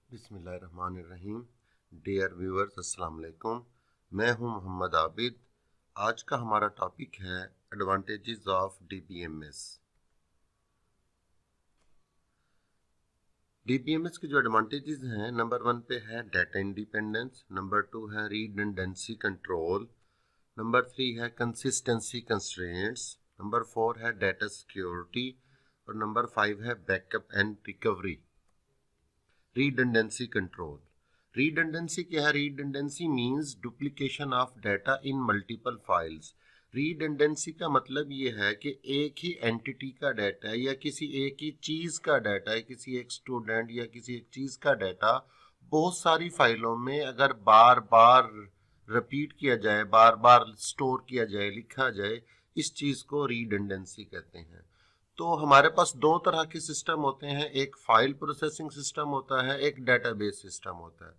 बिस्मिल्लाहिर्रहमानिर्रहीम। Dear viewers, अस्सलाम वालेकुम। मैं हूं मोहम्मद आबिद। आज का हमारा टॉपिक है एडवांटेजेस ऑफ डीबीएमएस। डीबीएमएस के जो एडवांटेजेस हैं, नंबर 1 पे है डाटा इंडिपेंडेंस, नंबर 2 है रिडंडेंसी कंट्रोल, नंबर 3 है कंसिस्टेंसी कंस्ट्रेंट्स, नंबर 4 है डाटा सिक्योरिटी और नंबर 5 है backup and recovery. Redundancy control. Redundancy क्या है? Redundancy means duplication of data in multiple files. Redundancy का मतलब ये है कि एक ही एंटिटी का डाटा या किसी एक ही चीज का डाटा है, किसी एक स्टूडेंट या किसी एक चीज का डाटा बहुत सारी फाइलों में अगर बार बार रिपीट किया जाए, बार बार स्टोर किया जाए, लिखा जाए, इस चीज को रिडंडेंसी कहते हैं। तो हमारे पास दो तरह के सिस्टम होते हैं, एक फाइल प्रोसेसिंग सिस्टम होता है, एक डेटाबेस सिस्टम होता है।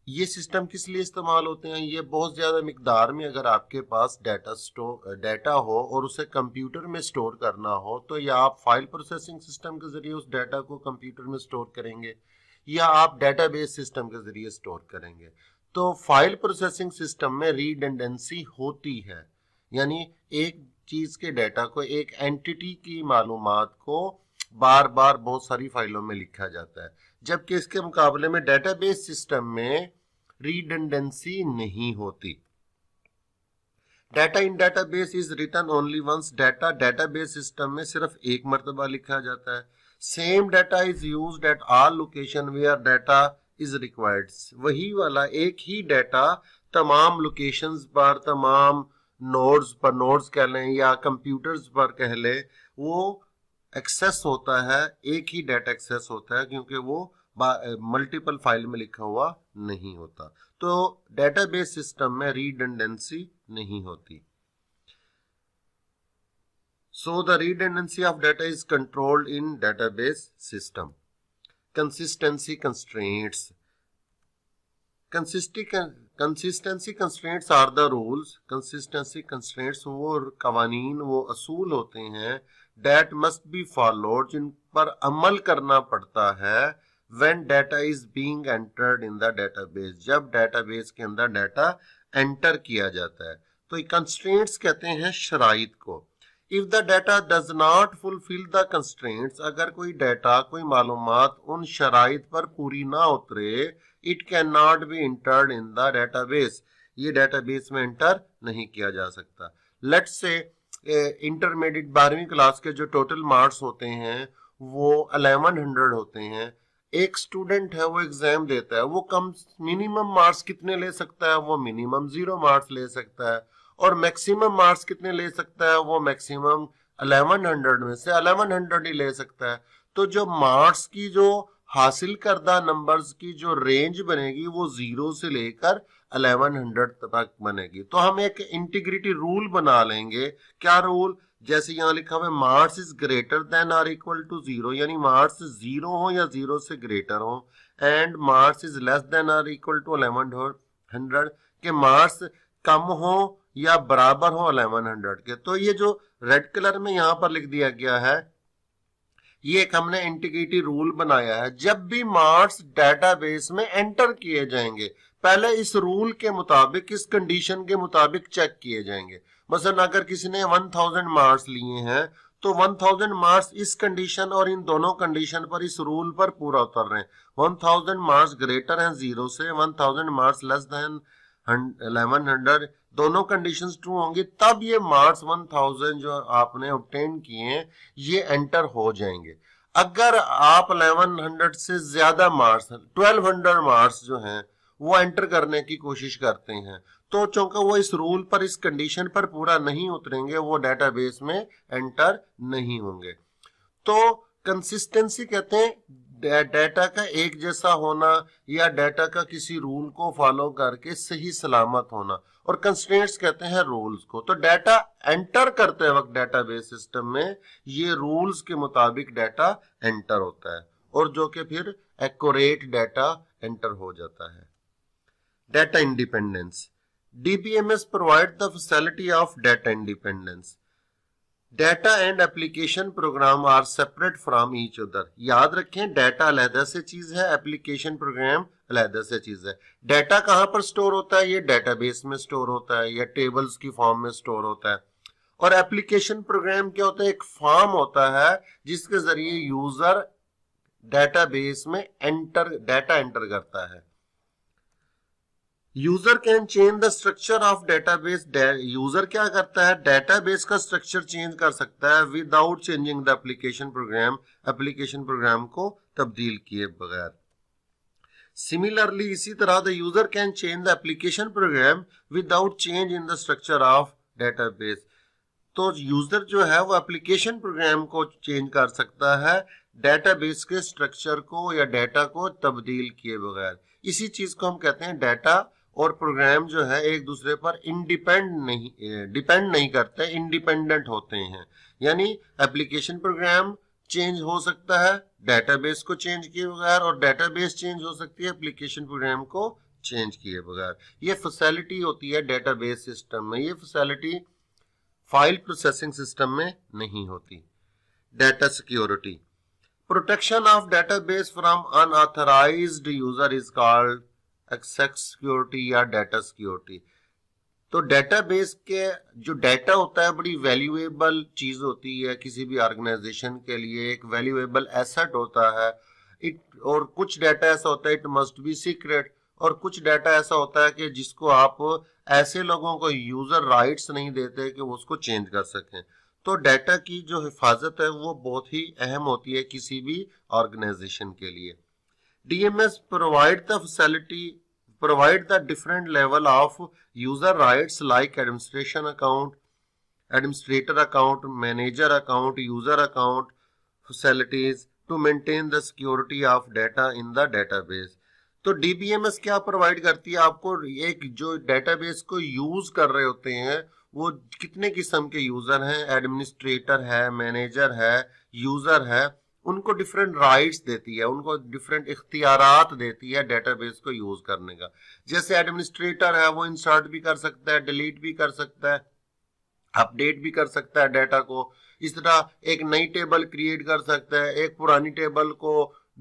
ये सिस्टम किस लिए इस्तेमाल होते हैं? ये बहुत ज़्यादा मिकदार में अगर आपके पास डाटा हो और उसे कंप्यूटर में स्टोर करना हो, तो या आप फाइल प्रोसेसिंग सिस्टम के ज़रिए उस डाटा को कंप्यूटर में स्टोर करेंगे या आप डेटाबेस सिस्टम के ज़रिए स्टोर करेंगे। तो फाइल प्रोसेसिंग सिस्टम में रिडंडेंसी होती है, यानी एक चीज के डाटा को, एक एंटिटी की मालूमात को बार बार बहुत सारी फाइलों में लिखा जाता है, जबकि इसके मुकाबले में डेटाबेस सिस्टम में रिडंडेंसी नहीं होती। Data in database is written only once. Data database system में सिर्फ एक मरतबा लिखा जाता है। Same data is used at all location where data is required. वही वाला एक ही डाटा तमाम लोकेशंस पर, तमाम नोड्स कह लें या कंप्यूटर्स पर कह लें, वो एक्सेस होता है, एक ही डाटा एक्सेस होता है, क्योंकि वो मल्टीपल फाइल में लिखा हुआ नहीं होता। तो डेटाबेस सिस्टम में रिडंडेंसी नहीं होती। So the redundancy of data is controlled in database system. Consistency constraints. Consistency constraints are the rules. Consistency constraints वो कवानीन, वो असूल होते हैं दैट मस्ट बी फॉलोड, जिन पर अमल करना पड़ता है when data is being entered in the database, जब डेटाबेस के अंदर डाटा एंटर किया जाता है। तो कंस्ट्रेंट्स कहते हैं शराइत को। If the data does not fulfil the constraints, अगर कोई डाटा, कोई मालूमात उन शराइत पर पूरी ना उतरे, it can not be entered in the database, ये डेटाबेस में एंटर नहीं किया जा सकता। लेट्स से इंटरमीडिएट 12वीं क्लास के जो टोटल मार्क्स होते हैं वो 1100 होते हैं। एक स्टूडेंट है, वो एग्जाम देता है, वो कम मिनिमम मार्क्स कितने ले सकता है? वो मिनिमम 0 मार्क्स ले सकता है। और मैक्सिमम मार्क्स कितने ले सकता है? वो मैक्सिमम 1100 में से 1100 ही ले सकता है। तो जो मार्क्स की, जो हासिल करदा नंबर्स की जो रेंज बनेगी, वो 0 से लेकर 1100 तक बनेगी। तो हम एक इंटीग्रिटी रूल बना लेंगे। क्या रूल? जैसे यहाँ लिखा हुआ है मार्क्स इज ग्रेटर देन और इक्वल टू 0, यानी मार्क्स 0 हो या 0 से ग्रेटर हो, and marks is less than और इक्वल टू 1100 के मार्क्स कम हो या बराबर हो 1100 के। तो ये जो रेड कलर में यहाँ पर लिख दिया गया है, ये एक हमने इंटीग्रिटी रूल बनाया है। जब भी मार्क्स डेटाबेस में एंटर किए जाएंगे, पहले इस रूल के मुताबिक, इस कंडीशन के मुताबिक चेक किए जाएंगे। मसलन अगर किसी ने 1000 मार्क्स लिए हैं, तो 1000 मार्क्स इस कंडीशन और इन दोनों कंडीशन पर, इस रूल पर पूरा उतर रहे हैं। 1000 मार्क्स ग्रेटर हैं 0 से, 1000 मार्क्स लेस देन 1100, दोनों कंडीशंस ट्रू होंगी, तब ये मार्क्स 1000 जो आपने ऑब्टेन किए ये एंटर हो जाएंगे। अगर आप 1100 से ज्यादा मार्क्स, 1200 मार्क्स जो हैं वो एंटर करने की कोशिश करते हैं, तो चूंकि वो इस रूल पर, इस कंडीशन पर पूरा नहीं उतरेंगे, वो डेटाबेस में एंटर नहीं होंगे। तो कंसिस्टेंसी कहते हैं डाटा का एक जैसा होना या डाटा का किसी रूल को फॉलो करके सही सलामत होना, और कंस्ट्रेंट्स कहते हैं रूल्स को। तो डाटा एंटर करते वक्त डेटाबेस सिस्टम में ये रूल्स के मुताबिक डाटा एंटर होता है, और जो कि फिर एक्यूरेट डाटा एंटर हो जाता है। Data independence. DBMS provide the facility of data independence. Data and application program are separate from each other. याद रखें, डाटा अलहदा से चीज है, एप्लीकेशन प्रोग्राम अलहदा से चीज है। डाटा कहाँ पर स्टोर होता है? ये डेटाबेस में स्टोर होता है या टेबल्स की फॉर्म में स्टोर होता है। और एप्लीकेशन प्रोग्राम क्या होता है? एक फॉर्म होता है जिसके जरिए यूजर डेटाबेस में डाटा एंटर करता है। User can change the structure of database. User क्या करता है? डेटाबेस का स्ट्रक्चर चेंज कर सकता है without changing the application program, application program को तब्दील किए बगैर। सिमिलरली, इसी तरह the user can change the application program without change in the structure of database. तो यूजर जो है वो एप्लीकेशन प्रोग्राम को चेंज कर सकता है डेटाबेस के स्ट्रक्चर को या डाटा को तब्दील किए बगैर। इसी चीज को हम कहते हैं डाटा और प्रोग्राम जो है एक दूसरे पर डिपेंड नहीं करते, इंडिपेंडेंट होते हैं। यानी एप्लीकेशन प्रोग्राम चेंज हो सकता है डेटाबेस को चेंज किए बगैर, और डेटाबेस चेंज हो सकती है एप्लीकेशन प्रोग्राम को चेंज किए बगैर। ये फैसिलिटी होती है डेटाबेस सिस्टम में, ये फैसिलिटी फाइल प्रोसेसिंग सिस्टम में नहीं होती। Data security, protection of database from unauthorised user is called access security या डाटा सिक्योरिटी। तो डेटाबेस के जो डाटा होता है बड़ी वैल्यूएबल चीज होती है, किसी भी ऑर्गेनाइजेशन के लिए एक वैल्यूएबल एसेट होता है। और कुछ डाटा ऐसा होता है इट मस्ट बी सीक्रेट, और कुछ डाटा ऐसा होता है कि जिसको आप ऐसे लोगों को यूजर राइट्स नहीं देते कि वो उसको चेंज कर सकें। तो डाटा की जो हिफाजत है वो बहुत ही अहम होती है किसी भी ऑर्गेनाइजेशन के लिए। DMS provide the different level of user rights like administrator account, manager account, user account facilities to maintain the security of data in the database। तो DBMS क्या प्रोवाइड करती है आपको? एक जो डेटाबेस को यूज कर रहे होते हैं वो कितने किस्म के यूजर हैं, एडमिनिस्ट्रेटर है, मैनेजर है, यूजर है, उनको डिफरेंट राइट्स देती है, उनको डिफरेंट इख्तियारात देती है डेटाबेस को यूज करने का। जैसे एडमिनिस्ट्रेटर है वो इंसर्ट भी कर सकता है, डिलीट भी कर सकता है, अपडेट भी कर सकता है डाटा को। इस तरह एक नई टेबल क्रिएट कर सकता है, एक पुरानी टेबल को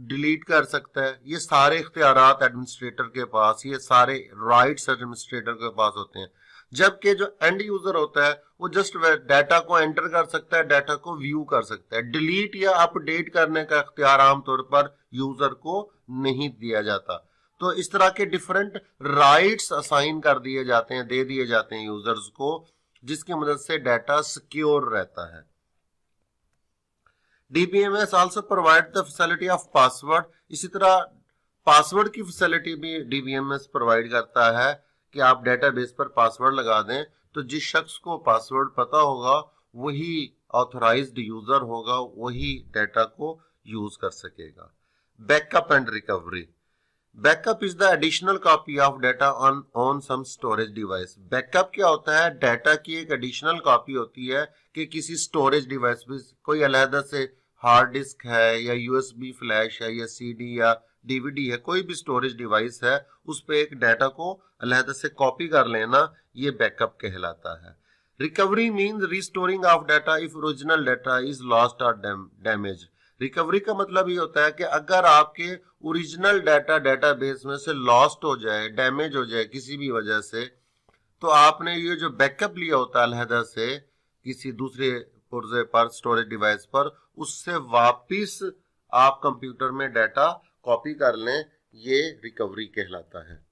डिलीट कर सकता है। ये सारे इख्तियारात एडमिनिस्ट्रेटर के पास, ये सारे राइट्स एडमिनिस्ट्रेटर के पास होते हैं। जबकि जो एंड यूजर होता है वो जस्ट डाटा को एंटर कर सकता है, डाटा को व्यू कर सकता है। डिलीट या अपडेट करने का इख्तियार आमतौर पर यूजर को नहीं दिया जाता। तो इस तरह के डिफरेंट राइट्स असाइन कर दिए जाते हैं, दे दिए जाते हैं यूजर्स को, जिसकी मदद से डाटा सिक्योर रहता है। DBMS also provide the facility of password। इसी तरह पासवर्ड की फैसिलिटी भी DBMS प्रोवाइड करता है कि आप डेटाबेस पर पासवर्ड लगा दें तो जिस शख्स को पासवर्ड पता होगा वही ऑथराइज्ड यूजर होगा, वही डाटा को यूज कर सकेगा। Backup and recovery, backup is the additional copy of data on some storage device. Backup क्या होता है? डाटा की एक एडिशनल कॉपी होती है कि किसी स्टोरेज डिवाइस पे कोई अलहदा से हार्ड डिस्क है या USB फ्लैश है या CD या DVD है, कोई भी स्टोरेज डिवाइस है, उस पे एक डाटा को अलहदा से कॉपी कर लेना, ये बैकअप कहलाता है। Recovery means restoring of data if original data is lost और डैमेज। रिकवरी का मतलब ये होता है कि अगर आपके ओरिजिनल डाटा डेटाबेस में से लॉस्ट हो जाए, डैमेज हो जाए किसी भी वजह से, तो आपने ये जो बैकअप लिया होता है अलहदा से किसी दूसरे पुर्जे पर, स्टोरेज डिवाइस पर, उससे वापिस आप कंप्यूटर में डाटा कॉपी कर लें, ये रिकवरी कहलाता है।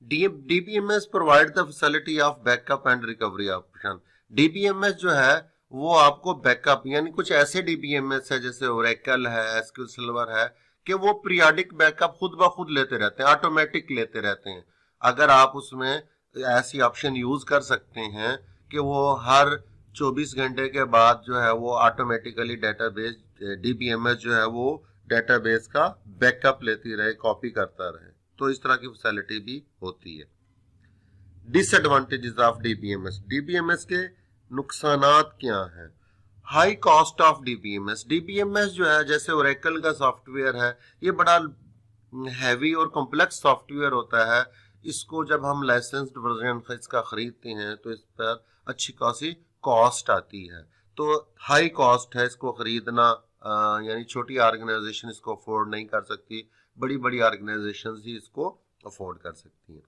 DBMS provide the facility of backup and recovery option. DBMS जो है वो आपको बैकअप, यानी कुछ ऐसे DBMS है जैसे ओरेकल है, SQL सर्वर है, कि वो पीरियाडिक बैकअप खुद ब खुद लेते रहते हैं, ऑटोमेटिक लेते रहते हैं। अगर आप उसमें ऐसी ऑप्शन यूज कर सकते हैं कि वो हर 24 घंटे के बाद जो है वो ऑटोमेटिकली डेटाबेस DBMS जो है वो डेटाबेस का बैकअप लेती रहे, कॉपी करता रहे, तो इस तरह की फैसिलिटी भी होती है। डिसएडवांटेजेस ऑफ DBMS, DBMS के नुकसानात क्या हैं? High cost of DBMS। DBMS जो है जैसे ओरेकल का सॉफ्टवेयर है, ये बड़ा हैवी और कॉम्प्लेक्स सॉफ्टवेयर होता है। इसको जब हम लाइसेंस्ड वर्जन इसका खरीदते हैं तो इस पर अच्छी खासी कॉस्ट आती है। तो हाई कॉस्ट है इसको खरीदना, यानी छोटी ऑर्गेनाइजेशन इसको अफोर्ड नहीं कर सकती, बड़ी बड़ी ऑर्गेनाइजेशन ही इसको अफोर्ड कर सकती हैं।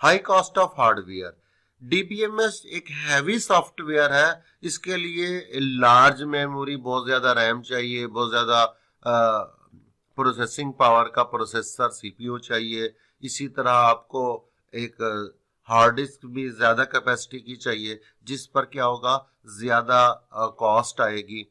High cost of hardware, DBMS एक हैवी सॉफ्टवेयर है, इसके लिए लार्ज मेमोरी, बहुत ज्यादा रैम चाहिए, बहुत ज्यादा प्रोसेसिंग पावर का प्रोसेसर सीपीयू चाहिए। इसी तरह आपको एक हार्ड डिस्क भी ज्यादा कैपेसिटी की चाहिए, जिस पर क्या होगा, ज्यादा कॉस्ट आएगी,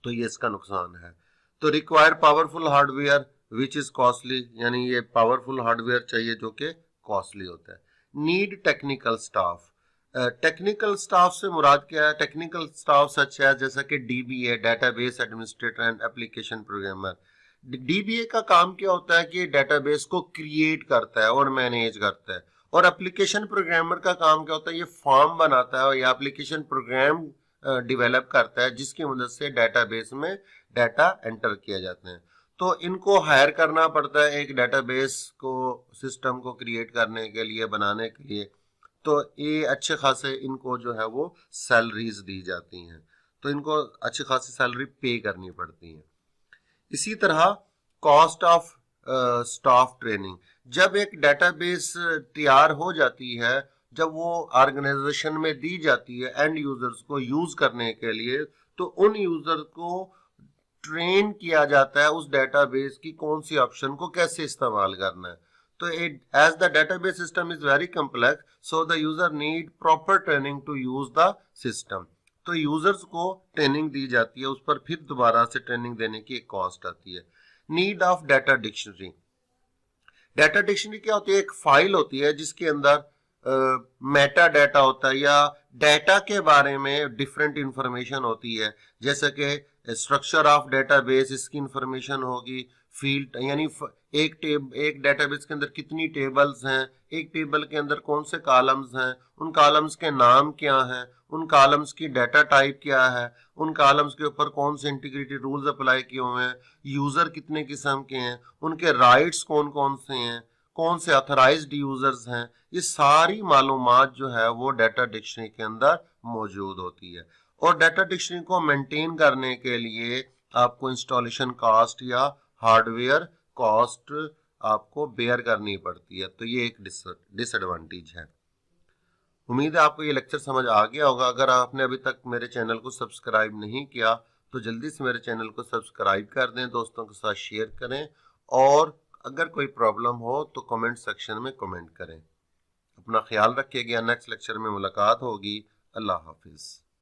तो ये इसका नुकसान है। तो require powerful hardware which is costly, यानी ये पावरफुल हार्डवेयर चाहिए जो कि कॉस्टली होता है। Need technical staff, technical staff से मुराद क्या है? टेक्निकल स्टाफ सच है जैसा कि dBA, database administrator and application programmer. DBA का काम क्या होता है कि डेटाबेस को क्रिएट करता है और मैनेज करता है, और एप्लीकेशन प्रोग्रामर का काम क्या होता है? ये फॉर्म बनाता है और ये एप्लीकेशन प्रोग्राम डेवलप करता है जिसकी मदद से डेटाबेस में डाटा एंटर किया जाते हैं। तो इनको हायर करना पड़ता है एक डेटाबेस को, सिस्टम को क्रिएट करने के लिए, बनाने के लिए। तो ये अच्छे खासे इनको जो है वो सैलरीज दी जाती हैं, तो इनको अच्छी खासी सैलरी पे करनी पड़ती है। इसी तरह कॉस्ट ऑफ स्टाफ ट्रेनिंग, जब एक डेटाबेस तैयार हो जाती है, जब वो ऑर्गेनाइजेशन में दी जाती है एंड यूजर्स को यूज करने के लिए, तो उन यूजर को ट्रेन किया जाता है उस डेटाबेस की कौन सी ऑप्शन को कैसे इस्तेमाल करना है। तो as the database system is very complex, so the user need proper training to use the system. तो यूजर्स को ट्रेनिंग दी जाती है, उस पर फिर दोबारा से ट्रेनिंग देने की एक कॉस्ट आती है। Need of data dictionary, data dictionary क्या होती है? एक फाइल होती है जिसके अंदर मेटा डाटा होता है, या डाटा के बारे में डिफरेंट इंफॉर्मेशन होती है, जैसे कि स्ट्रक्चर ऑफ डेटाबेस, इसकी इंफॉर्मेशन होगी, फील्ड यानी एक डेटाबेस के अंदर कितनी टेबल्स हैं, एक टेबल के अंदर कौन से कॉलम्स हैं, उन कॉलम्स के नाम क्या हैं, उन कॉलम्स की डाटा टाइप क्या है, उन कॉलम्स के ऊपर कौन से इंटीग्रिटी रूल्स अप्लाई किए हुए हैं, यूजर कितने किस्म के हैं, उनके राइट्स कौन कौन से हैं, कौन से ऑथराइज्ड यूजर्स हैं, ये सारी मालूमात जो है वो डाटा डिक्शनरी के अंदर मौजूद होती है। और डाटा डिक्शनरी को मेंटेन करने के लिए आपको इंस्टॉलेशन कॉस्ट या हार्डवेयर कॉस्ट आपको बेयर करनी पड़ती है, तो ये एक डिसएडवांटेज है। उम्मीद है आपको ये लेक्चर समझ आ गया होगा। अगर आपने अभी तक मेरे चैनल को सब्सक्राइब नहीं किया तो जल्दी से मेरे चैनल को सब्सक्राइब कर दें, दोस्तों के साथ शेयर करें, और अगर कोई प्रॉब्लम हो तो कमेंट सेक्शन में कमेंट करें। अपना ख्याल रखिएगा, नेक्स्ट लेक्चर में मुलाकात होगी। अल्लाह हाफिज।